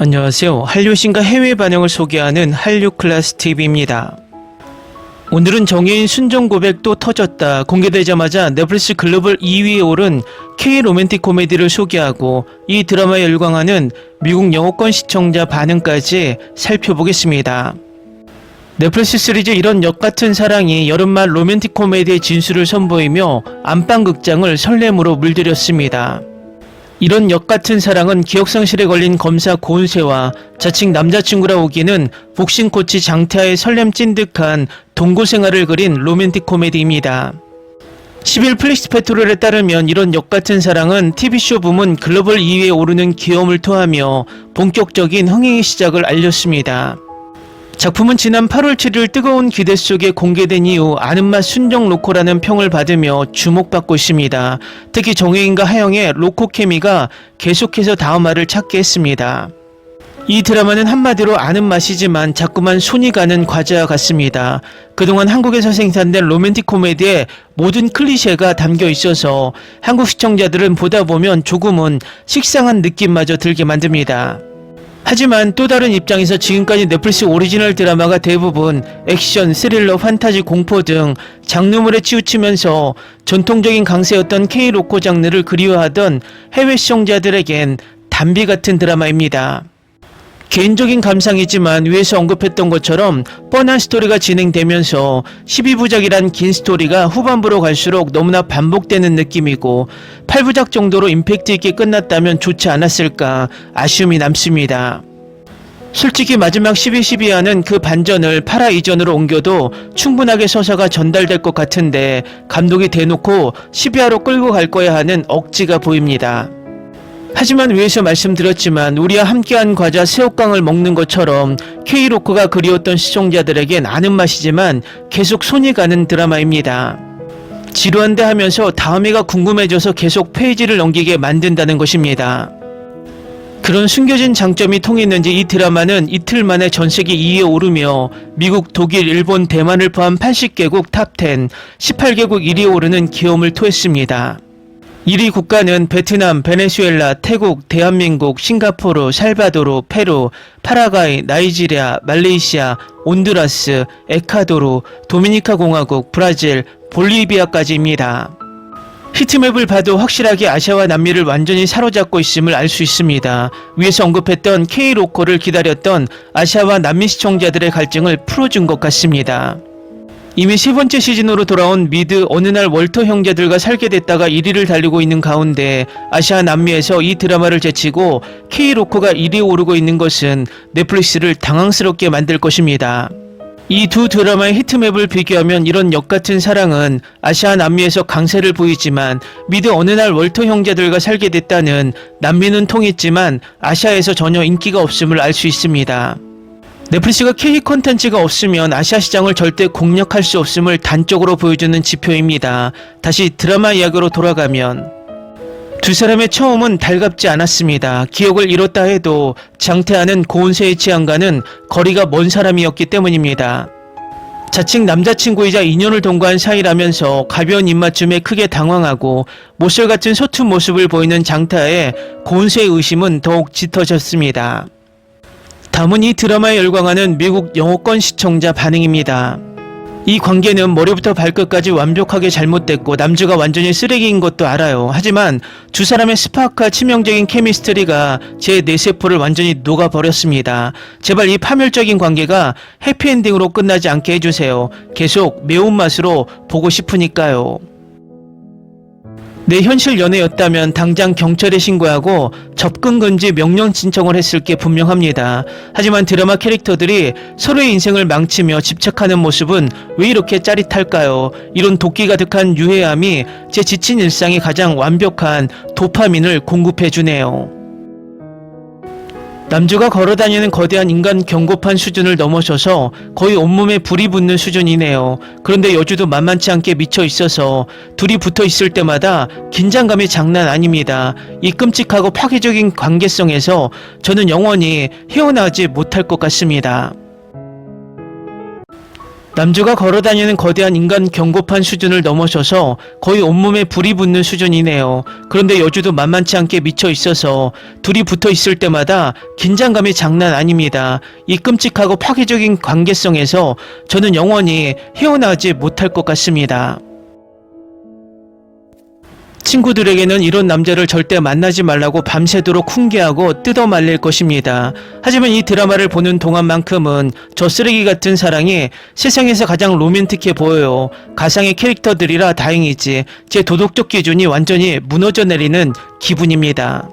안녕하세요. 한류신과 해외 반영을 소개하는 한류클래스TV입니다. 오늘은 정예인 순정 고백 또 터졌다. 공개되자마자 넷플릭스 글로벌 2위에 오른 K 로맨틱 코미디를 소개하고 이 드라마에 열광하는 미국 영어권 시청자 반응까지 살펴보겠습니다. 넷플릭스 시리즈 이런 역같은 사랑이 여름말 로맨틱 코미디의 진수를 선보이며 안방극장을 설렘으로 물들였습니다. 이런 역같은 사랑은 기억상실에 걸린 검사 고은세와 자칭 남자친구라 우기는 복싱 코치 장태하의 설렘 찐득한 동거 생활을 그린 로맨틱 코미디입니다. 10일 플릭스 페트롤에 따르면 이런 역같은 사랑은 TV쇼 부문 글로벌 2위에 오르는 기염을 토하며 본격적인 흥행의 시작을 알렸습니다. 작품은 지난 8월 7일 뜨거운 기대 속에 공개된 이후 아는 맛 순정 로코라는 평을 받으며 주목받고 있습니다. 특히 정혜인과 하영의 로코 케미가 계속해서 다음화를 찾게 했습니다. 이 드라마는 한마디로 아는 맛이지만 자꾸만 손이 가는 과제와 같습니다. 그동안 한국에서 생산된 로맨틱 코미디에 모든 클리셰가 담겨 있어서 한국 시청자들은 보다 보면 조금은 식상한 느낌마저 들게 만듭니다. 하지만 또 다른 입장에서 지금까지 넷플릭스 오리지널 드라마가 대부분 액션, 스릴러, 판타지, 공포 등 장르물에 치우치면서 전통적인 강세였던 K-로코 장르를 그리워하던 해외 시청자들에겐 단비 같은 드라마입니다. 개인적인 감상이지만 위에서 언급했던 것처럼 뻔한 스토리가 진행되면서 12부작이란 긴 스토리가 후반부로 갈수록 너무나 반복되는 느낌이고 8부작 정도로 임팩트 있게 끝났다면 좋지 않았을까 아쉬움이 남습니다. 솔직히 마지막 12.12화는 그 반전을 8화 이전으로 옮겨도 충분하게 서사가 전달될 것 같은데 감독이 대놓고 12화로 끌고 갈 거야 하는 억지가 보입니다. 하지만 위에서 말씀드렸지만 우리와 함께한 과자 새우깡을 먹는 것처럼 K-로코가 그리웠던 시청자들에겐 아는 맛이지만 계속 손이 가는 드라마입니다. 지루한데 하면서 다음회가 궁금해져서 계속 페이지를 넘기게 만든다는 것입니다. 그런 숨겨진 장점이 통했는지 이 드라마는 이틀 만에 전세계 2위에 오르며 미국, 독일, 일본, 대만을 포함 80개국 탑10, 18개국 1위에 오르는 기염을 토했습니다. 1위 국가는 베트남, 베네수엘라, 태국, 대한민국, 싱가포르, 살바도르, 페루, 파라과이, 나이지리아, 말레이시아, 온두라스, 에콰도르, 도미니카 공화국, 브라질, 볼리비아까지입니다. 히트맵을 봐도 확실하게 아시아와 남미를 완전히 사로잡고 있음을 알 수 있습니다. 위에서 언급했던 K-로코를 기다렸던 아시아와 남미 시청자들의 갈증을 풀어준 것 같습니다. 이미 세 번째 시즌으로 돌아온 미드 어느 날 월터 형제들과 살게 됐다가 1위를 달리고 있는 가운데 아시아 남미에서 이 드라마를 제치고 K-로코가 1위에 오르고 있는 것은 넷플릭스를 당황스럽게 만들 것입니다. 이 두 드라마의 히트맵을 비교하면 이런 역같은 사랑은 아시아 남미에서 강세를 보이지만 미드 어느 날 월터 형제들과 살게 됐다는 남미는 통했지만 아시아에서 전혀 인기가 없음을 알 수 있습니다. 넷플릭스가 K 콘텐츠가 없으면 아시아 시장을 절대 공략할 수 없음을 단적으로 보여주는 지표입니다. 다시 드라마 이야기로 돌아가면 두 사람의 처음은 달갑지 않았습니다. 기억을 잃었다 해도 장태하는 고은세의 취향과는 거리가 먼 사람이었기 때문입니다. 자칭 남자친구이자 인연을 동거한 사이라면서 가벼운 입맞춤에 크게 당황하고 모쏠같은 서툰 모습을 보이는 장태하의 고은세의 의심은 더욱 짙어졌습니다. 다음은 이 드라마에 열광하는 미국 영어권 시청자 반응입니다. 이 관계는 머리부터 발끝까지 완벽하게 잘못됐고 남주가 완전히 쓰레기인 것도 알아요. 하지만 두 사람의 스파크와 치명적인 케미스트리가 제 뇌세포를 완전히 녹아버렸습니다. 제발 이 파멸적인 관계가 해피엔딩으로 끝나지 않게 해주세요. 계속 매운맛으로 보고 싶으니까요. 내 현실 연애였다면 당장 경찰에 신고하고 접근 금지 명령 신청을 했을 게 분명합니다. 하지만 드라마 캐릭터들이 서로의 인생을 망치며 집착하는 모습은 왜 이렇게 짜릿할까요? 이런 도끼 가득한 유해함이 제 지친 일상에 가장 완벽한 도파민을 공급해주네요. 남주가 걸어다니는 거대한 인간 경고판 수준을 넘어서서 거의 온몸에 불이 붙는 수준이네요. 그런데 여주도 만만치 않게 미쳐 있어서 둘이 붙어 있을 때마다 긴장감이 장난 아닙니다. 이 끔찍하고 파괴적인 관계성에서 저는 영원히 헤어나지 못할 것 같습니다. 남주가 걸어다니는 거대한 인간 경고판 수준을 넘어서서 거의 온몸에 불이 붙는 수준이네요. 그런데 여주도 만만치 않게 미쳐 있어서 둘이 붙어 있을 때마다 긴장감이 장난 아닙니다. 이 끔찍하고 파괴적인 관계성에서 저는 영원히 헤어나오지 못할 것 같습니다. 친구들에게는 이런 남자를 절대 만나지 말라고 밤새도록 훈계하고 뜯어 말릴 것입니다. 하지만 이 드라마를 보는 동안만큼은 저 쓰레기 같은 사랑이 세상에서 가장 로맨틱해 보여요. 가상의 캐릭터들이라 다행이지 제 도덕적 기준이 완전히 무너져 내리는 기분입니다.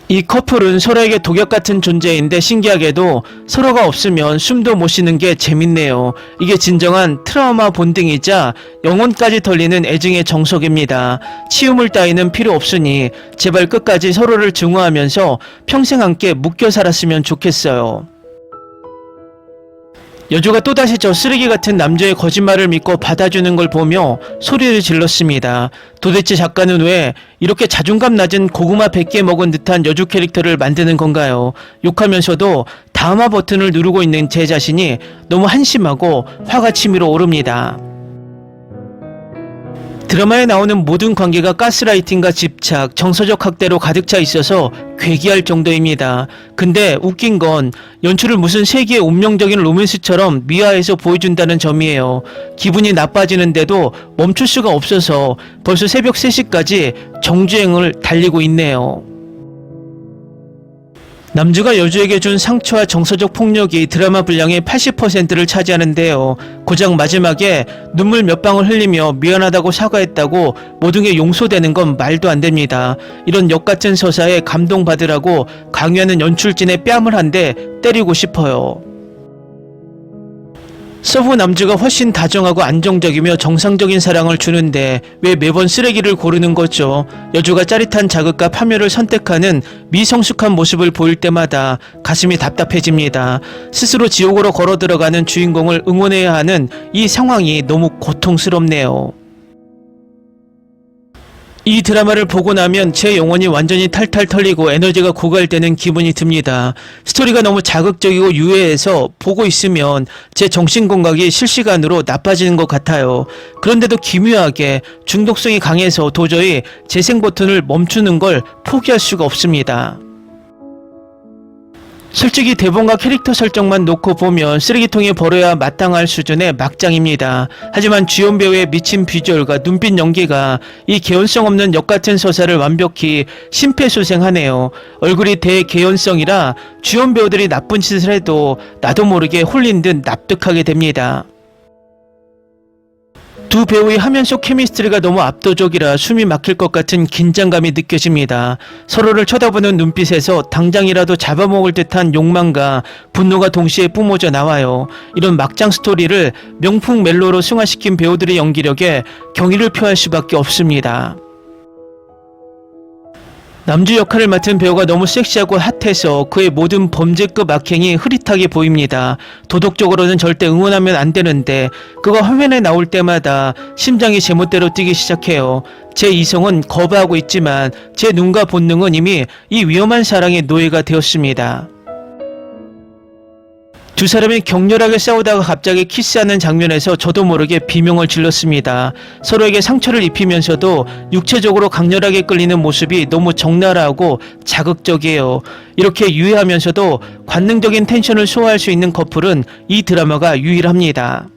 이 커플은 서로에게 독약 같은 존재인데 신기하게도 서로가 없으면 숨도 못 쉬는 게 재밌네요. 이게 진정한 트라우마 본딩이자 영혼까지 털리는 애증의 정석입니다. 치유물 따위는 필요 없으니 제발 끝까지 서로를 증오하면서 평생 함께 묶여 살았으면 좋겠어요. 여주가 또다시 저 쓰레기 같은 남자의 거짓말을 믿고 받아주는 걸 보며 소리를 질렀습니다. 도대체 작가는 왜 이렇게 자존감 낮은 고구마 100개 먹은 듯한 여주 캐릭터를 만드는 건가요? 욕하면서도 다음화 버튼을 누르고 있는 제 자신이 너무 한심하고 화가 치밀어 오릅니다. 드라마에 나오는 모든 관계가 가스라이팅과 집착, 정서적 학대로 가득 차 있어서 괴기할 정도입니다. 근데 웃긴 건 연출을 무슨 세계의 운명적인 로맨스처럼 미화해서 보여준다는 점이에요. 기분이 나빠지는데도 멈출 수가 없어서 벌써 새벽 3시까지 정주행을 달리고 있네요. 남주가 여주에게 준 상처와 정서적 폭력이 드라마 분량의 80%를 차지하는데요. 고작 마지막에 눈물 몇 방울 흘리며 미안하다고 사과했다고 모든 게 용서되는 건 말도 안 됩니다. 이런 역같은 서사에 감동받으라고 강요하는 연출진의 뺨을 한 대 때리고 싶어요. 서브 남주가 훨씬 다정하고 안정적이며 정상적인 사랑을 주는데 왜 매번 쓰레기를 고르는 거죠? 여주가 짜릿한 자극과 파멸을 선택하는 미성숙한 모습을 보일 때마다 가슴이 답답해집니다. 스스로 지옥으로 걸어 들어가는 주인공을 응원해야 하는 이 상황이 너무 고통스럽네요. 이 드라마를 보고 나면 제 영혼이 완전히 탈탈 털리고 에너지가 고갈되는 기분이 듭니다. 스토리가 너무 자극적이고 유해해서 보고 있으면 제 정신건강이 실시간으로 나빠지는 것 같아요. 그런데도 기묘하게 중독성이 강해서 도저히 재생 버튼을 멈추는 걸 포기할 수가 없습니다. 솔직히 대본과 캐릭터 설정만 놓고 보면 쓰레기통에 버려야 마땅할 수준의 막장입니다. 하지만 주연 배우의 미친 비주얼과 눈빛 연기가 이 개연성 없는 역같은 서사를 완벽히 심폐소생하네요. 얼굴이 대개연성이라 주연 배우들이 나쁜 짓을 해도 나도 모르게 홀린 듯 납득하게 됩니다. 두 배우의 화면 속 케미스트리가 너무 압도적이라 숨이 막힐 것 같은 긴장감이 느껴집니다. 서로를 쳐다보는 눈빛에서 당장이라도 잡아먹을 듯한 욕망과 분노가 동시에 뿜어져 나와요. 이런 막장 스토리를 명품 멜로로 승화시킨 배우들의 연기력에 경의를 표할 수밖에 없습니다. 남주 역할을 맡은 배우가 너무 섹시하고 핫해서 그의 모든 범죄급 악행이 흐릿하게 보입니다. 도덕적으로는 절대 응원하면 안 되는데 그가 화면에 나올 때마다 심장이 제멋대로 뛰기 시작해요. 제 이성은 거부하고 있지만 제 눈과 본능은 이미 이 위험한 사랑의 노예가 되었습니다. 두 사람이 격렬하게 싸우다가 갑자기 키스하는 장면에서 저도 모르게 비명을 질렀습니다. 서로에게 상처를 입히면서도 육체적으로 강렬하게 끌리는 모습이 너무 적나라하고 자극적이에요. 이렇게 유해하면서도 관능적인 텐션을 소화할 수 있는 커플은 이 드라마가 유일합니다.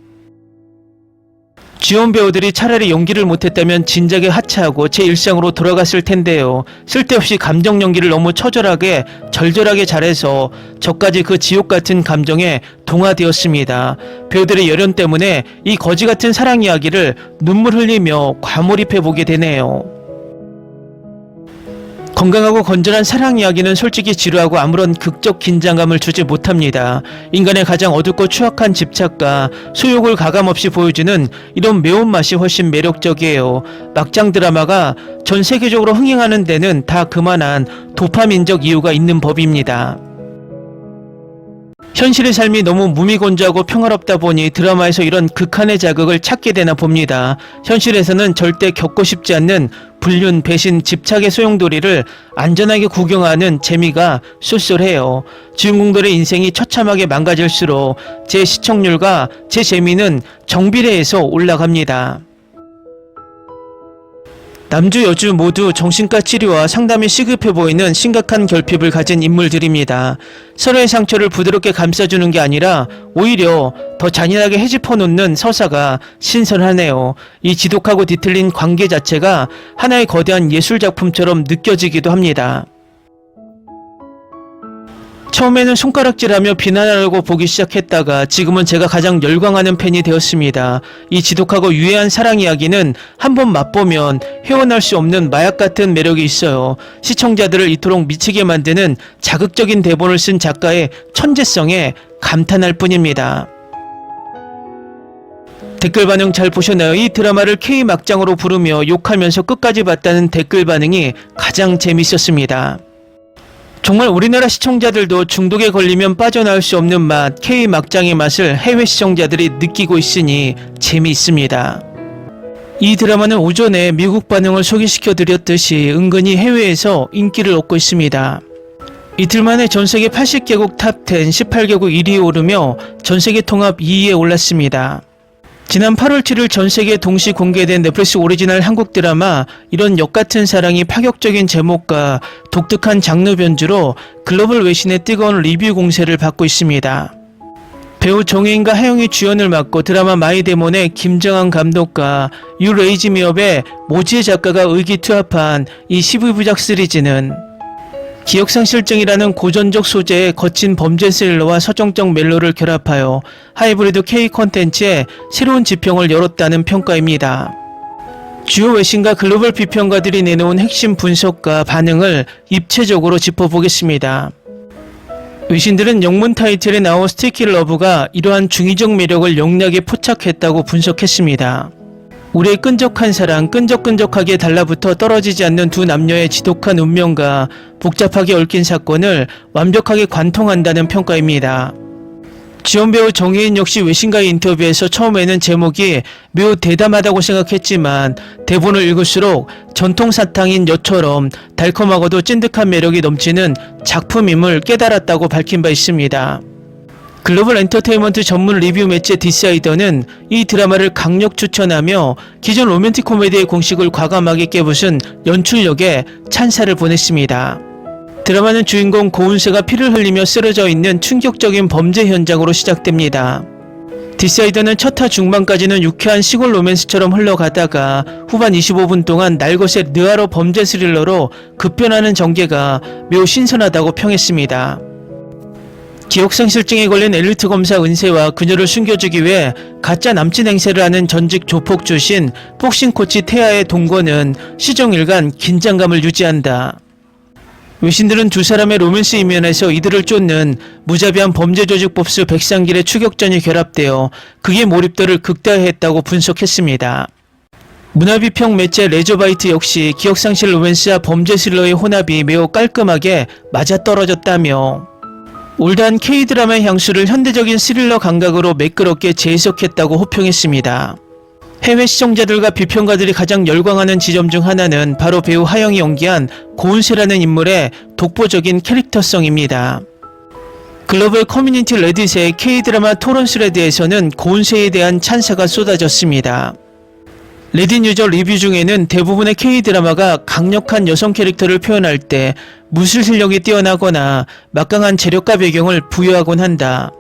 주연 배우들이 차라리 연기를 못했다면 진작에 하차하고 제 일상으로 돌아갔을 텐데요. 쓸데없이 감정 연기를 너무 처절하게 절절하게 잘해서 저까지 그 지옥같은 감정에 동화되었습니다. 배우들의 열연 때문에 이 거지같은 사랑 이야기를 눈물 흘리며 과몰입해보게 되네요. 건강하고 건전한 사랑 이야기는 솔직히 지루하고 아무런 극적 긴장감을 주지 못합니다. 인간의 가장 어둡고 추악한 집착과 소욕을 가감없이 보여주는 이런 매운맛이 훨씬 매력적이에요. 막장 드라마가 전 세계적으로 흥행하는 데는 다 그만한 도파민적 이유가 있는 법입니다. 현실의 삶이 너무 무미건조하고 평화롭다 보니 드라마에서 이런 극한의 자극을 찾게 되나 봅니다. 현실에서는 절대 겪고 싶지 않는 불륜, 배신, 집착의 소용돌이를 안전하게 구경하는 재미가 쏠쏠해요. 주인공들의 인생이 처참하게 망가질수록 제 시청률과 제 재미는 정비례해서 올라갑니다. 남주 여주 모두 정신과 치료와 상담이 시급해 보이는 심각한 결핍을 가진 인물들입니다. 서로의 상처를 부드럽게 감싸주는 게 아니라 오히려 더 잔인하게 헤집어 놓는 서사가 신선하네요. 이 지독하고 뒤틀린 관계 자체가 하나의 거대한 예술작품처럼 느껴지기도 합니다. 처음에는 손가락질하며 비난하려고 보기 시작했다가 지금은 제가 가장 열광하는 팬이 되었습니다. 이 지독하고 유해한 사랑 이야기는 한번 맛보면 헤어날 수 없는 마약 같은 매력이 있어요. 시청자들을 이토록 미치게 만드는 자극적인 대본을 쓴 작가의 천재성에 감탄할 뿐입니다. 댓글 반응 잘 보셨나요? 이 드라마를 K막장으로 부르며 욕하면서 끝까지 봤다는 댓글 반응이 가장 재밌었습니다. 정말 우리나라 시청자들도 중독에 걸리면 빠져나올 수 없는 맛, K막장의 맛을 해외 시청자들이 느끼고 있으니 재미있습니다. 이 드라마는 오전에 미국 반응을 소개시켜 드렸듯이 은근히 해외에서 인기를 얻고 있습니다. 이틀 만에 전세계 80개국 탑10, 18개국 1위에 오르며 전세계 통합 2위에 올랐습니다. 지난 8월 7일 전세계 동시 공개된 넷플릭스 오리지널 한국 드라마 이런 역같은 사랑이 파격적인 제목과 독특한 장르 변주로 글로벌 외신의 뜨거운 리뷰 공세를 받고 있습니다. 배우 정혜인과 하영이 주연을 맡고 드라마 마이데몬의 김정한 감독과 유 레이즈미업의 모지의 작가가 의기투합한 이 12부작 시리즈는 기억상실증이라는 고전적 소재의 거친 범죄 스릴러와 서정적 멜로를 결합하여 하이브리드 K 콘텐츠에 새로운 지평을 열었다는 평가입니다. 주요 외신과 글로벌 비평가들이 내놓은 핵심 분석과 반응을 입체적으로 짚어보겠습니다. 외신들은 영문 타이틀에 나온 스티키 러브가 이러한 중의적 매력을 영리하게 포착했다고 분석했습니다. 우리의 끈적한 사랑, 끈적끈적하게 달라붙어 떨어지지 않는 두 남녀의 지독한 운명과 복잡하게 얽힌 사건을 완벽하게 관통한다는 평가입니다. 주연배우 정혜인 역시 외신과의 인터뷰에서 처음에는 제목이 매우 대담하다고 생각했지만 대본을 읽을수록 전통 사탕인 여처럼 달콤하고도 찐득한 매력이 넘치는 작품임을 깨달았다고 밝힌 바 있습니다. 글로벌 엔터테인먼트 전문 리뷰 매체 디사이더는 이 드라마를 강력 추천하며 기존 로맨틱 코미디의 공식을 과감하게 깨부순 연출력에 찬사를 보냈습니다. 드라마는 주인공 고은세가 피를 흘리며 쓰러져 있는 충격적인 범죄 현장으로 시작됩니다. 디사이더는 첫 화 중반까지는 유쾌한 시골 로맨스처럼 흘러가다가 후반 25분 동안 날것의 느와르 범죄 스릴러로 급변하는 전개가 매우 신선하다고 평했습니다. 기억상실증에 걸린 엘리트 검사 은세와 그녀를 숨겨주기 위해 가짜 남친 행세를 하는 전직 조폭 출신 복싱 코치 태아의 동거는 시종일관 긴장감을 유지한다. 외신들은 두 사람의 로맨스 이면에서 이들을 쫓는 무자비한 범죄 조직 법수 백상길의 추격전이 결합되어 그의 몰입도를 극대화했다고 분석했습니다. 문화비평 매체 레저바이트 역시 기억상실 로맨스와 범죄 스릴러의 혼합이 매우 깔끔하게 맞아떨어졌다며 올드한 K-드라마의 향수를 현대적인 스릴러 감각으로 매끄럽게 재해석했다고 호평했습니다. 해외 시청자들과 비평가들이 가장 열광하는 지점 중 하나는 바로 배우 하영이 연기한 고은세라는 인물의 독보적인 캐릭터성입니다. 글로벌 커뮤니티 레딧의 K-드라마 토론 스레드에서는 고은세에 대한 찬사가 쏟아졌습니다. 레딧 유저 리뷰 중에는 대부분의 K-드라마가 강력한 여성 캐릭터를 표현할 때 무술 실력이 뛰어나거나 막강한 재력과 배경을 부여하곤 한다.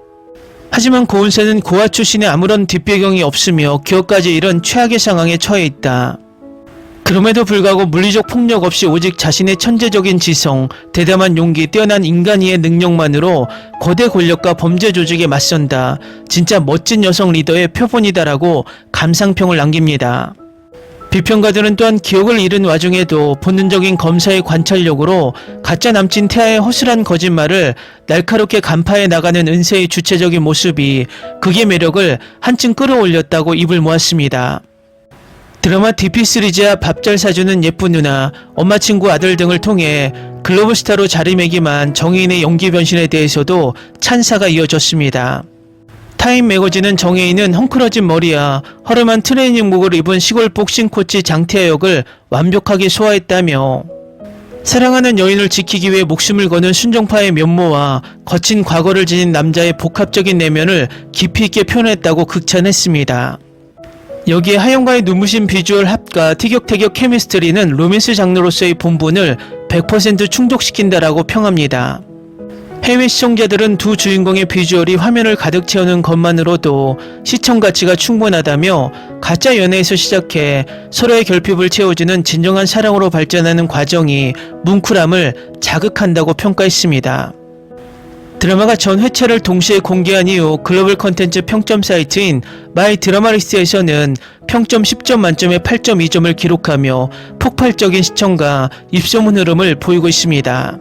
하지만 고은세는 고아 출신의 아무런 뒷배경이 없으며 기어까지 이런 최악의 상황에 처해 있다. 그럼에도 불구하고 물리적 폭력 없이 오직 자신의 천재적인 지성, 대담한 용기, 뛰어난 인간이의 능력만으로 거대 권력과 범죄 조직에 맞선다. 진짜 멋진 여성 리더의 표본이다라고 감상평을 남깁니다. 비평가들은 또한 기억을 잃은 와중에도 본능적인 검사의 관찰력으로 가짜 남친 태아의 허술한 거짓말을 날카롭게 간파해 나가는 은세의 주체적인 모습이 극의 매력을 한층 끌어올렸다고 입을 모았습니다. 드라마 DP 시리즈와 밥 잘 사주는 예쁜 누나, 엄마 친구 아들 등을 통해 글로벌 스타로 자리매김한 정혜인의 연기 변신에 대해서도 찬사가 이어졌습니다. 타임 매거진은 정혜인은 헝클어진 머리와 허름한 트레이닝복을 입은 시골 복싱 코치 장태하 역을 완벽하게 소화했다며 사랑하는 여인을 지키기 위해 목숨을 거는 순정파의 면모와 거친 과거를 지닌 남자의 복합적인 내면을 깊이 있게 표현했다고 극찬했습니다. 여기에 하영과의 눈부신 비주얼 합과 티격태격 케미스트리는 로맨스 장르로서의 본분을 100% 충족시킨다라고 평합니다. 해외 시청자들은 두 주인공의 비주얼이 화면을 가득 채우는 것만으로도 시청 가치가 충분하다며 가짜 연애에서 시작해 서로의 결핍을 채워주는 진정한 사랑으로 발전하는 과정이 뭉클함을 자극한다고 평가했습니다. 드라마가 전 회차를 동시에 공개한 이후 글로벌 컨텐츠 평점 사이트인 마이 드라마리스트에서는 평점 10점 만점에 8.2점을 기록하며 폭발적인 시청과 입소문 흐름을 보이고 있습니다.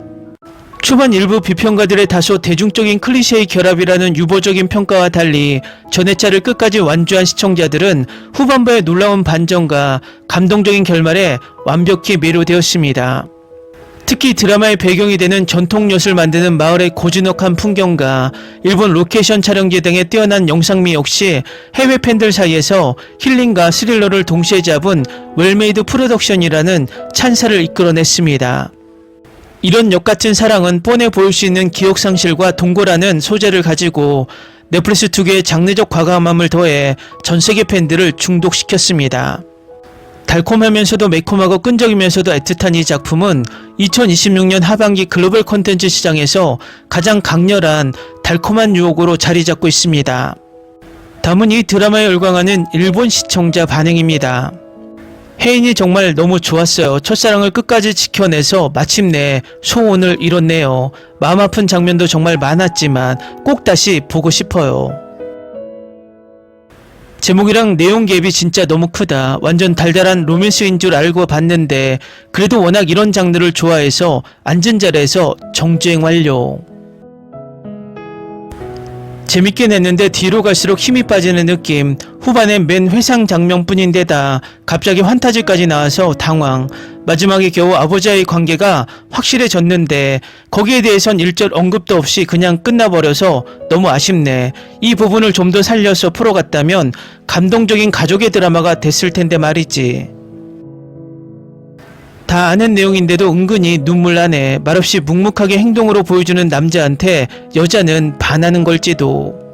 초반 일부 비평가들의 다소 대중적인 클리셰의 결합이라는 유보적인 평가와 달리 전회차를 끝까지 완주한 시청자들은 후반부의 놀라운 반전과 감동적인 결말에 완벽히 매료되었습니다. 특히 드라마의 배경이 되는 전통 엿을 만드는 마을의 고즈넉한 풍경과 일본 로케이션 촬영지 등의 뛰어난 영상미 역시 해외 팬들 사이에서 힐링과 스릴러를 동시에 잡은 웰메이드 프로덕션이라는 찬사를 이끌어냈습니다. 이런 역같은 사랑은 뻔해 보일 수 있는 기억상실과 동거라는 소재를 가지고 넷플릭스 특유의 장르적 과감함을 더해 전세계 팬들을 중독시켰습니다. 달콤하면서도 매콤하고 끈적이면서도 애틋한 이 작품은 2026년 하반기 글로벌 콘텐츠 시장에서 가장 강렬한 달콤한 유혹으로 자리 잡고 있습니다. 다음은 이 드라마에 열광하는 일본 시청자 반응입니다. 혜인이 정말 너무 좋았어요. 첫사랑을 끝까지 지켜내서 마침내 소원을 이뤘네요. 마음 아픈 장면도 정말 많았지만 꼭 다시 보고 싶어요. 제목이랑 내용 갭이 진짜 너무 크다. 완전 달달한 로맨스인 줄 알고 봤는데 그래도 워낙 이런 장르를 좋아해서 앉은 자리에서 정주행 완료. 재밌게 냈는데 뒤로 갈수록 힘이 빠지는 느낌. 후반엔 맨 회상 장면뿐인데다 갑자기 환타지까지 나와서 당황. 마지막에 겨우 아버지와의 관계가 확실해졌는데 거기에 대해선 일절 언급도 없이 그냥 끝나버려서 너무 아쉽네. 이 부분을 좀 더 살려서 풀어갔다면 감동적인 가족의 드라마가 됐을 텐데 말이지. 다 아는 내용인데도 은근히 눈물 나네. 말없이 묵묵하게 행동으로 보여주는 남자한테 여자는 반하는 걸지도.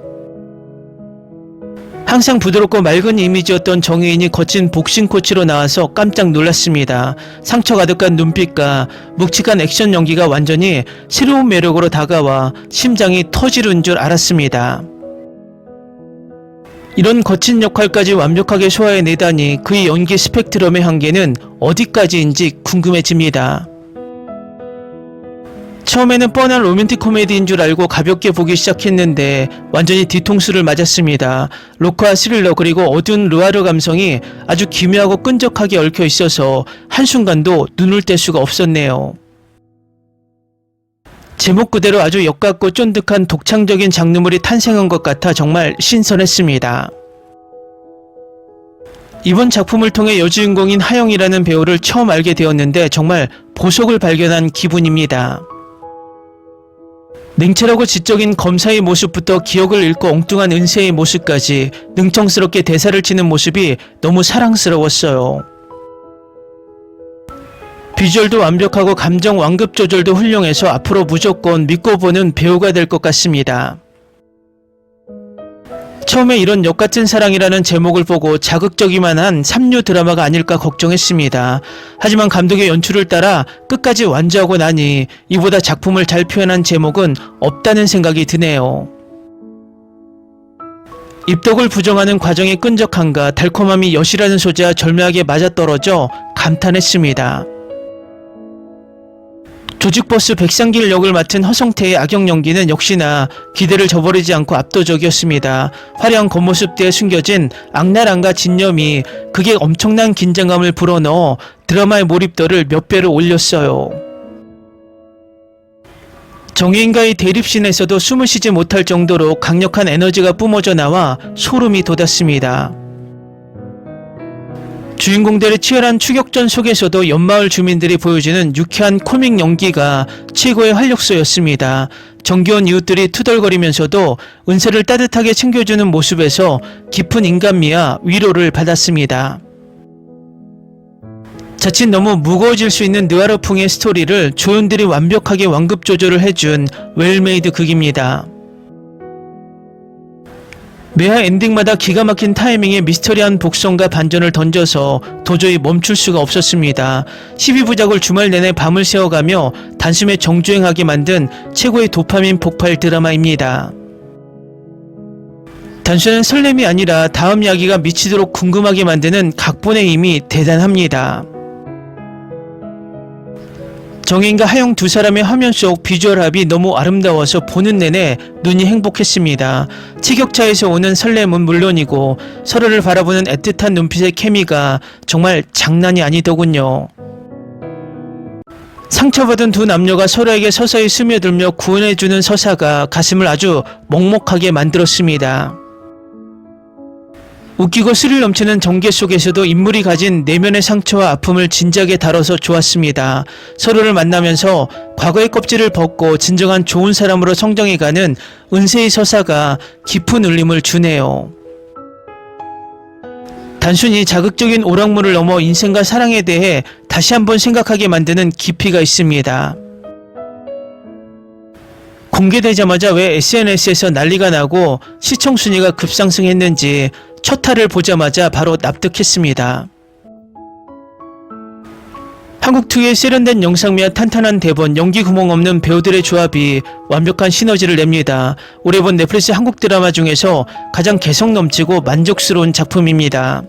항상 부드럽고 맑은 이미지였던 정혜인이 거친 복싱 코치로 나와서 깜짝 놀랐습니다. 상처 가득한 눈빛과 묵직한 액션 연기가 완전히 새로운 매력으로 다가와 심장이 터지는 줄 알았습니다. 이런 거친 역할까지 완벽하게 소화해내다니 그의 연기 스펙트럼의 한계는 어디까지인지 궁금해집니다. 처음에는 뻔한 로맨틱 코미디인 줄 알고 가볍게 보기 시작했는데 완전히 뒤통수를 맞았습니다. 로크와 스릴러 그리고 어두운 르와르 감성이 아주 기묘하고 끈적하게 얽혀 있어서 한순간도 눈을 뗄 수가 없었네요. 제목 그대로 아주 역같고 쫀득한 독창적인 장르물이 탄생한 것 같아 정말 신선했습니다. 이번 작품을 통해 여주인공인 하영이라는 배우를 처음 알게 되었는데 정말 보석을 발견한 기분입니다. 냉철하고 지적인 검사의 모습부터 기억을 잃고 엉뚱한 은세의 모습까지 능청스럽게 대사를 치는 모습이 너무 사랑스러웠어요. 비주얼도 완벽하고 감정 완급 조절도 훌륭해서 앞으로 무조건 믿고 보는 배우가 될 것 같습니다. 처음에 이런 역같은 사랑이라는 제목을 보고 자극적이만 한 삼류 드라마가 아닐까 걱정했습니다. 하지만 감독의 연출을 따라 끝까지 완주하고 나니 이보다 작품을 잘 표현한 제목은 없다는 생각이 드네요. 입덕을 부정하는 과정의 끈적함과 달콤함이 여시라는 소재와 절묘하게 맞아떨어져 감탄했습니다. 조직버스 백상길 역을 맡은 허성태의 악역 연기는 역시나 기대를 저버리지 않고 압도적이었습니다. 화려한 겉모습 뒤에 숨겨진 악랄함과 진념이 그게 엄청난 긴장감을 불어넣어 드라마의 몰입도를 몇 배로 올렸어요. 정혜인과의 대립신에서도 숨을 쉬지 못할 정도로 강력한 에너지가 뿜어져 나와 소름이 돋았습니다. 주인공들의 치열한 추격전 속에서도 옆마을 주민들이 보여주는 유쾌한 코믹 연기가 최고의 활력소였습니다. 정겨운 이웃들이 투덜거리면서도 은세를 따뜻하게 챙겨주는 모습에서 깊은 인간미와 위로를 받았습니다. 자칫 너무 무거워질 수 있는 느와르풍의 스토리를 조연들이 완벽하게 완급 조절을 해준 웰메이드 극입니다. 매화 엔딩마다 기가 막힌 타이밍에 미스터리한 복선과 반전을 던져서 도저히 멈출 수가 없었습니다. 12부작을 주말 내내 밤을 새워가며 단숨에 정주행하게 만든 최고의 도파민 폭발 드라마입니다. 단순한 설렘이 아니라 다음 이야기가 미치도록 궁금하게 만드는 각본의 힘이 대단합니다. 정혜인과 하영 두 사람의 화면 속 비주얼 합이 너무 아름다워서 보는 내내 눈이 행복했습니다. 체격차에서 오는 설렘은 물론이고 서로를 바라보는 애틋한 눈빛의 케미가 정말 장난이 아니더군요. 상처받은 두 남녀가 서로에게 서서히 스며들며 구원해주는 서사가 가슴을 아주 먹먹하게 만들었습니다. 웃기고 스릴 넘치는 전개 속에서도 인물이 가진 내면의 상처와 아픔을 진지하게 다뤄서 좋았습니다. 서로를 만나면서 과거의 껍질을 벗고 진정한 좋은 사람으로 성장해가는 은세의 서사가 깊은 울림을 주네요. 단순히 자극적인 오락물을 넘어 인생과 사랑에 대해 다시 한번 생각하게 만드는 깊이가 있습니다. 공개되자마자 왜 SNS에서 난리가 나고 시청 순위가 급상승했는지 첫 화를 보자마자 바로 납득했습니다. 한국 특유의 세련된 영상미와 탄탄한 대본, 연기 구멍 없는 배우들의 조합이 완벽한 시너지를 냅니다. 올해 본 넷플릭스 한국 드라마 중에서 가장 개성 넘치고 만족스러운 작품입니다.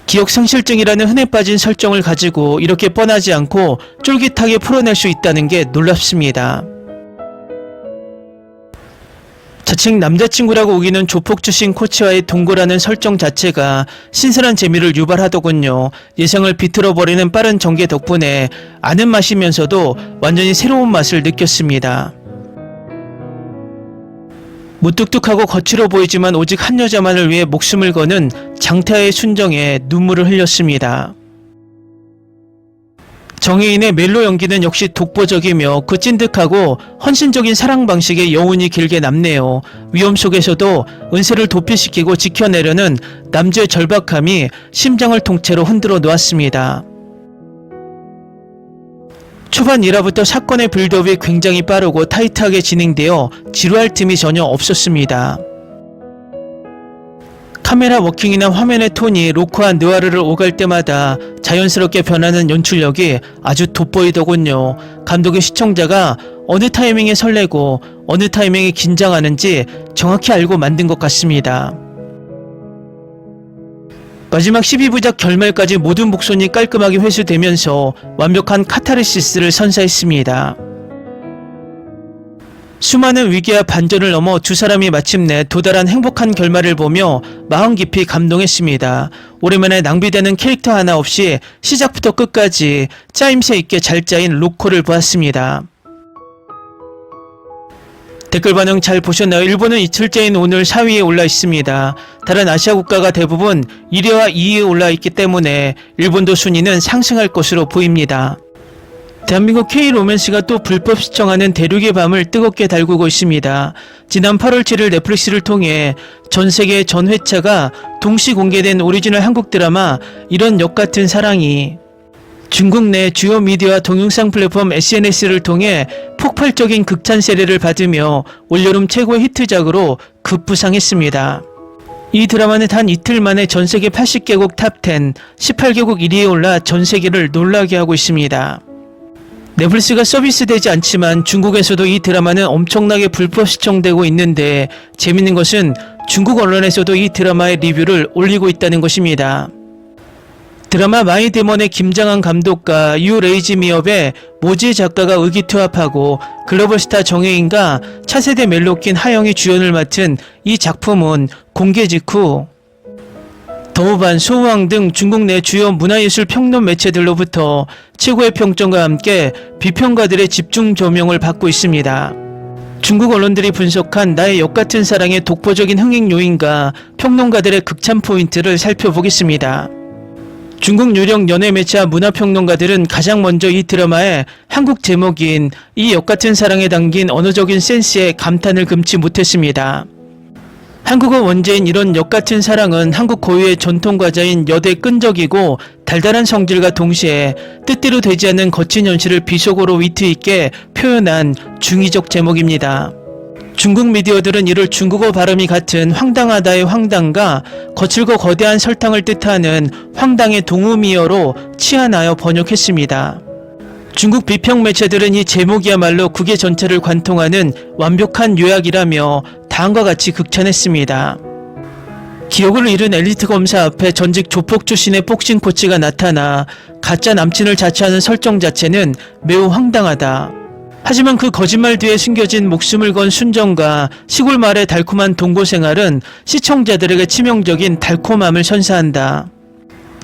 기억상실증이라는 흔해 빠진 설정을 가지고 이렇게 뻔하지 않고 쫄깃하게 풀어낼 수 있다는 게 놀랍습니다. 자칭 남자친구라고 우기는 조폭 출신 코치와의 동거라는 설정 자체가 신선한 재미를 유발하더군요. 예상을 비틀어버리는 빠른 전개 덕분에 아는 맛이면서도 완전히 새로운 맛을 느꼈습니다. 무뚝뚝하고 거칠어 보이지만 오직 한 여자만을 위해 목숨을 거는 장태하의 순정에 눈물을 흘렸습니다. 정혜인의 멜로 연기는 역시 독보적이며 그 찐득하고 헌신적인 사랑 방식에 여운이 길게 남네요. 위험 속에서도 은세를 도피시키고 지켜내려는 남주의 절박함이 심장을 통째로 흔들어 놓았습니다. 초반 1화부터 사건의 빌드업이 굉장히 빠르고 타이트하게 진행되어 지루할 틈이 전혀 없었습니다. 카메라 워킹이나 화면의 톤이 로크한 느와르를 오갈 때마다 자연스럽게 변하는 연출력이 아주 돋보이더군요. 감독의 시청자가 어느 타이밍에 설레고 어느 타이밍에 긴장하는지 정확히 알고 만든 것 같습니다. 마지막 12부작 결말까지 모든 복선이 깔끔하게 회수되면서 완벽한 카타르시스를 선사했습니다. 수많은 위기와 반전을 넘어 두 사람이 마침내 도달한 행복한 결말을 보며 마음 깊이 감동했습니다. 오랜만에 낭비되는 캐릭터 하나 없이 시작부터 끝까지 짜임새 있게 잘 짜인 로코를 보았습니다. 댓글 반응 잘 보셨나요? 일본은 이틀째인 오늘 4위에 올라 있습니다. 다른 아시아 국가가 대부분 1위와 2위에 올라 있기 때문에 일본도 순위는 상승할 것으로 보입니다. 대한민국 K-로맨스가 또 불법 시청하는 대륙의 밤을 뜨겁게 달구고 있습니다. 지난 8월 7일 넷플릭스를 통해 전 세계의 전 회차가 동시 공개된 오리지널 한국 드라마 이런 역같은 사랑이 중국 내 주요 미디어와 동영상 플랫폼 SNS를 통해 폭발적인 극찬 세례를 받으며 올여름 최고의 히트작으로 급부상했습니다. 이 드라마는 단 이틀 만에 전세계 80개국 탑10, 18개국 1위에 올라 전세계를 놀라게 하고 있습니다. 넷플릭스가 서비스되지 않지만 중국에서도 이 드라마는 엄청나게 불법 시청되고 있는데 재밌는 것은 중국 언론에서도 이 드라마의 리뷰를 올리고 있다는 것입니다. 드라마 마이 데몬의 김장한 감독과 유 레이지미업의 모지 작가가 의기투합하고 글로벌 스타 정혜인과 차세대 멜로킨 하영이 주연을 맡은 이 작품은 공개 직후 더우반, 소우왕 등 중국 내 주요 문화예술 평론 매체들로부터 최고의 평점과 함께 비평가들의 집중 조명을 받고 있습니다. 중국 언론들이 분석한 나의 역같은 사랑의 독보적인 흥행 요인과 평론가들의 극찬 포인트를 살펴보겠습니다. 중국 유력 연예 매체와 문화평론가들은 가장 먼저 이 드라마의 한국 제목인 이 역같은 사랑에 담긴 언어적인 센스에 감탄을 금치 못했습니다. 한국어 원제인 이런 역같은 사랑은 한국 고유의 전통 과자인 엿의 끈적이고 달달한 성질과 동시에 뜻대로 되지 않는 거친 현실을 비속어로 위트 있게 표현한 중의적 제목입니다. 중국 미디어들은 이를 중국어 발음이 같은 황당하다의 황당과 거칠고 거대한 설탕을 뜻하는 황당의 동음이어로 치환하여 번역했습니다. 중국 비평 매체들은 이 제목이야말로 국의 전체를 관통하는 완벽한 요약이라며 다음과 같이 극찬했습니다. 기억을 잃은 엘리트 검사 앞에 전직 조폭 출신의 복싱 코치가 나타나 가짜 남친을 자처하는 설정 자체는 매우 황당하다. 하지만 그 거짓말 뒤에 숨겨진 목숨을 건 순정과 시골 마을의 달콤한 동거 생활은 시청자들에게 치명적인 달콤함을 선사한다.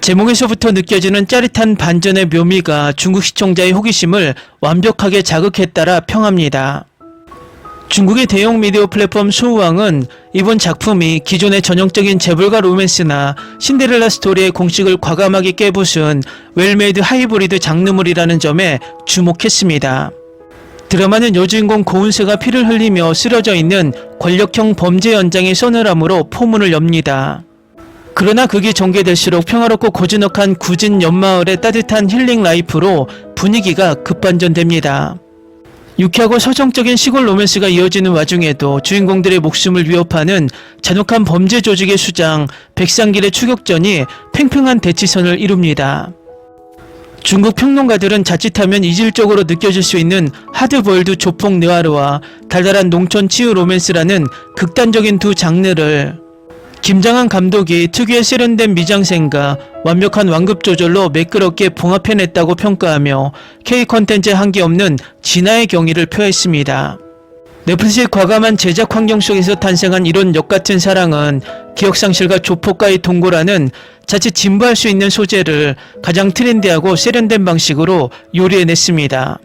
제목에서부터 느껴지는 짜릿한 반전의 묘미가 중국 시청자의 호기심을 완벽하게 자극했다라 평합니다. 중국의 대형 미디어 플랫폼 소우왕은 이번 작품이 기존의 전형적인 재벌가 로맨스나 신데렐라 스토리의 공식을 과감하게 깨부순 웰메이드 하이브리드 장르물이라는 점에 주목했습니다. 드라마는 여주인공 고은세가 피를 흘리며 쓰러져 있는 권력형 범죄 현장의 서늘함으로 포문을 엽니다. 그러나 극이 전개될수록 평화롭고 고즈넉한 구진 옆마을의 따뜻한 힐링 라이프로 분위기가 급반전됩니다. 유쾌하고 서정적인 시골 로맨스가 이어지는 와중에도 주인공들의 목숨을 위협하는 잔혹한 범죄 조직의 수장 백상길의 추격전이 팽팽한 대치선을 이룹니다. 중국 평론가들은 자칫하면 이질적으로 느껴질 수 있는 하드보일드 조폭 느와르와 달달한 농촌 치유 로맨스라는 극단적인 두 장르를 김장한 감독이 특유의 세련된 미장센과 완벽한 완급 조절로 매끄럽게 봉합해냈다고 평가하며 K-컨텐츠에 한계 없는 진화의 경의를 표했습니다. 넷플릭스의 과감한 제작 환경 속에서 탄생한 이런 역같은 사랑은 기억상실과 조폭과의 동거라는 자칫 진부할 수 있는 소재를 가장 트렌디하고 세련된 방식으로 요리해냈습니다.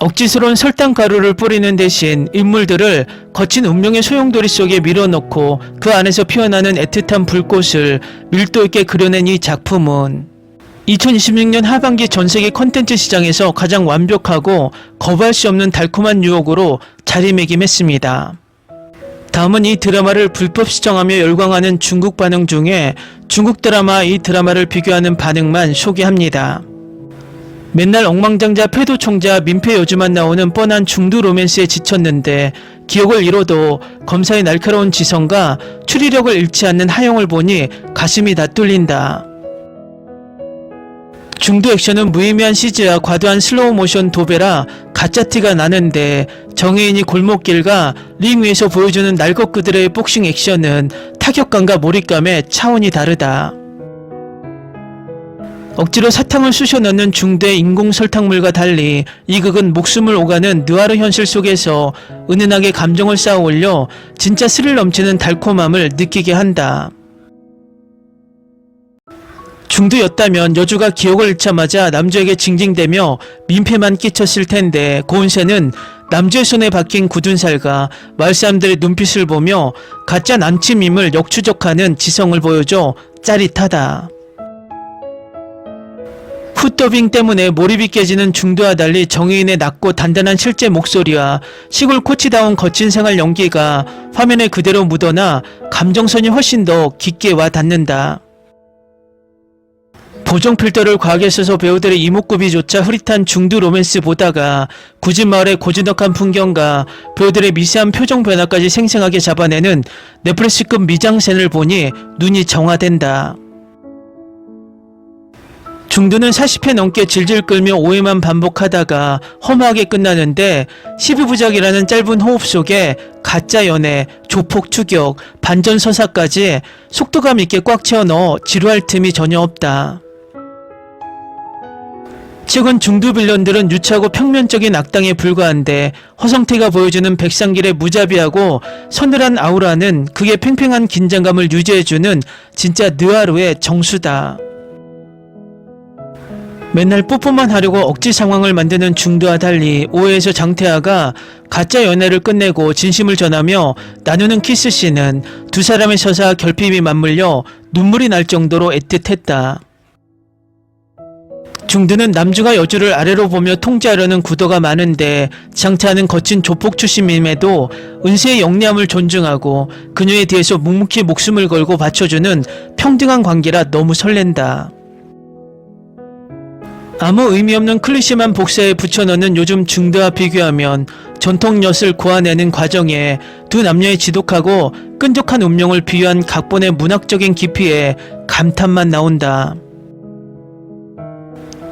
억지스러운 설탕 가루를 뿌리는 대신 인물들을 거친 운명의 소용돌이 속에 밀어넣고 그 안에서 피어나는 애틋한 불꽃을 밀도 있게 그려낸 이 작품은 2026년 하반기 전세계 콘텐츠 시장에서 가장 완벽하고 거부할 수 없는 달콤한 유혹으로 자리매김했습니다. 다음은 이 드라마를 불법 시청하며 열광하는 중국 반응 중에 중국 드라마와 이 드라마를 비교하는 반응만 소개합니다. 맨날 엉망장자 패도총자 민폐 여주만 나오는 뻔한 중두 로맨스에 지쳤는데 기억을 잃어도 검사의 날카로운 지성과 추리력을 잃지 않는 하영을 보니 가슴이 다 뚫린다. 중두 액션은 무의미한 CG와 과도한 슬로우 모션 도배라 가짜티가 나는데 정혜인이 골목길과 링 위에서 보여주는 날것 그들의 복싱 액션은 타격감과 몰입감의 차원이 다르다. 억지로 사탕을 쑤셔 넣는 중대 인공 설탕물과 달리 이 극은 목숨을 오가는 느와르 현실 속에서 은은하게 감정을 쌓아 올려 진짜 스릴 넘치는 달콤함을 느끼게 한다. 중두였다면 여주가 기억을 잃자마자 남주에게 징징대며 민폐만 끼쳤을 텐데 고은세는 남주의 손에 박힌 굳은 살과 마을 사람들의 눈빛을 보며 가짜 남친임을 역추적하는 지성을 보여줘 짜릿하다. 풋더빙 때문에 몰입이 깨지는 중두와 달리 정혜인의 낮고 단단한 실제 목소리와 시골 코치다운 거친 생활 연기가 화면에 그대로 묻어나 감정선이 훨씬 더 깊게 와 닿는다. 보정 필터를 과하게 써서 배우들의 이목구비조차 흐릿한 중두 로맨스 보다가 구진 마을의 고즈넉한 풍경과 배우들의 미세한 표정 변화까지 생생하게 잡아내는 넷플릭스급 미장센을 보니 눈이 정화된다. 중두는 40회 넘게 질질 끌며 오해만 반복하다가 허무하게 끝나는데 12부작이라는 짧은 호흡 속에 가짜 연애, 조폭 추격, 반전 서사까지 속도감 있게 꽉 채워 넣어 지루할 틈이 전혀 없다. 최근 중두 빌런들은 유치하고 평면적인 악당에 불과한데 허성태가 보여주는 백상길의 무자비하고 서늘한 아우라는 극의 팽팽한 긴장감을 유지해주는 진짜 느와르의 정수다. 맨날 뽀뽀만 하려고 억지 상황을 만드는 중두와 달리 오해에서 장태하가 가짜 연애를 끝내고 진심을 전하며 나누는 키스씬은 두 사람의 서사 결핍이 맞물려 눈물이 날 정도로 애틋했다. 중두는 남주가 여주를 아래로 보며 통제하려는 구도가 많은데 장태하는 거친 조폭 출신임에도 은세의 영리함을 존중하고 그녀에 대해서 묵묵히 목숨을 걸고 받쳐주는 평등한 관계라 너무 설렌다. 아무 의미 없는 클리셰만 복사해 붙여넣는 요즘 중드와 비교하면 전통 엿을 고아내는 과정에 두 남녀의 지독하고 끈적한 운명을 비유한 각본의 문학적인 깊이에 감탄만 나온다.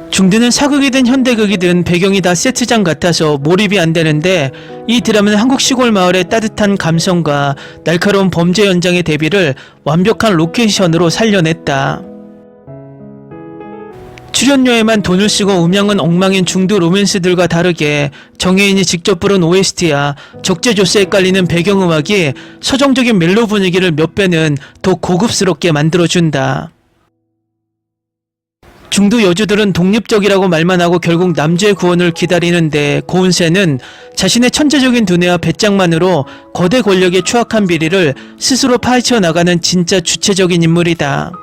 중드는 사극이든 현대극이든 배경이 다 세트장 같아서 몰입이 안 되는데 이 드라마는 한국 시골 마을의 따뜻한 감성과 날카로운 범죄 현장의 대비를 완벽한 로케이션으로 살려냈다. 출연료에만 돈을 쓰고 음향은 엉망인 중두 로맨스들과 다르게 정혜인이 직접 부른 OST야 적재조세에 깔리는 배경음악이 서정적인 멜로 분위기를 몇 배는 더 고급스럽게 만들어준다. 중두 여주들은 독립적이라고 말만 하고 결국 남주의 구원을 기다리는데 고은세는 자신의 천재적인 두뇌와 배짱만으로 거대 권력의 추악한 비리를 스스로 파헤쳐 나가는 진짜 주체적인 인물이다.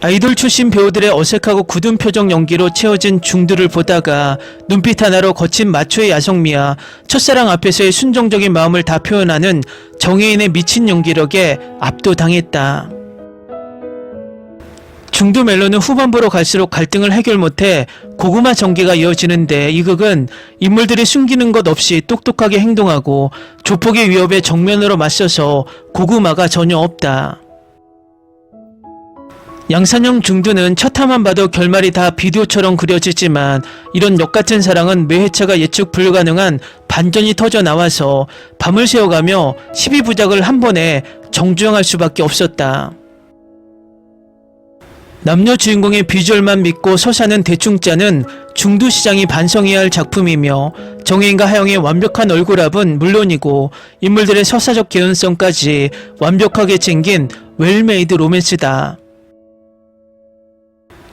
아이돌 출신 배우들의 어색하고 굳은 표정 연기로 채워진 중두를 보다가 눈빛 하나로 거친 마초의 야성미와 첫사랑 앞에서의 순종적인 마음을 다 표현하는 정혜인의 미친 연기력에 압도당했다. 중두 멜로는 후반부로 갈수록 갈등을 해결 못해 고구마 전개가 이어지는데 이 극은 인물들이 숨기는 것 없이 똑똑하게 행동하고 조폭의 위협에 정면으로 맞서서 고구마가 전혀 없다. 양산형 중두는 첫 화만 봐도 결말이 다 비디오처럼 그려지지만 이런 역같은 사랑은 매 회차가 예측 불가능한 반전이 터져 나와서 밤을 새워가며 12부작을 한 번에 정주행할 수밖에 없었다. 남녀 주인공의 비주얼만 믿고 서사는 대충 짜는 중두 시장이 반성해야 할 작품이며 정혜인과 하영의 완벽한 얼굴합은 물론이고 인물들의 서사적 개연성까지 완벽하게 챙긴 웰메이드 로맨스다.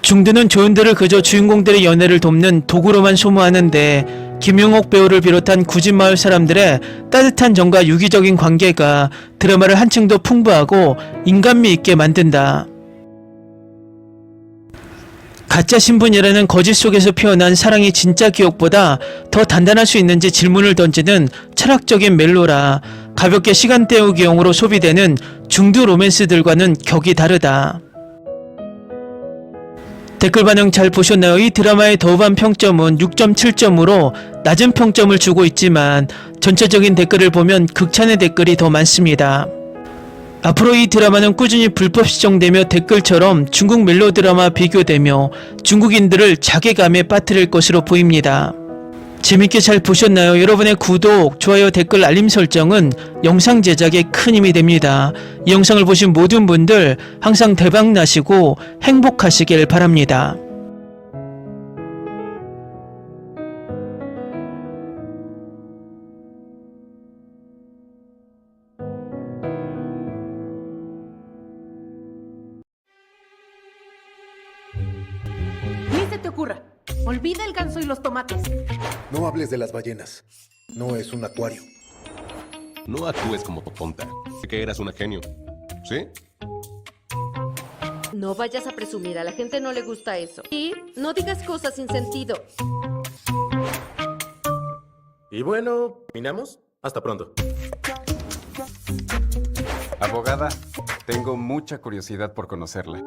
중두는 조연들을 그저 주인공들의 연애를 돕는 도구로만 소모하는데 김용옥 배우를 비롯한 구진마을 사람들의 따뜻한 정과 유기적인 관계가 드라마를 한층 더 풍부하고 인간미 있게 만든다. 가짜 신분이라는 거짓 속에서 피어난 사랑이 진짜 기억보다 더 단단할 수 있는지 질문을 던지는 철학적인 멜로라 가볍게 시간 때우기용으로 소비되는 중두 로맨스들과는 격이 다르다. 댓글 반응 잘 보셨나요? 이 드라마의 더우반 평점은 6.7점으로 낮은 평점을 주고 있지만 전체적인 댓글을 보면 극찬의 댓글이 더 많습니다. 앞으로 이 드라마는 꾸준히 불법 시정되며 댓글처럼 중국 멜로드라마 비교되며 중국인들을 자괴감에 빠뜨릴 것으로 보입니다. 재밌게 잘 보셨나요? 여러분의 구독, 좋아요, 댓글, 알림 설정은 영상 제작에 큰 힘이 됩니다. 이 영상을 보신 모든 분들 항상 대박 나시고 행복하시길 바랍니다. Ni se te ocurra. Olvida el ganso y los tomates. No hables de las ballenas. No es un acuario. No actúes como tonta. Que eras una genio. ¿Sí? No vayas a presumir, a la gente no le gusta eso. Y no digas cosas sin sentido. Y bueno, ¿terminamos? Hasta pronto. Abogada, tengo mucha curiosidad por conocerla.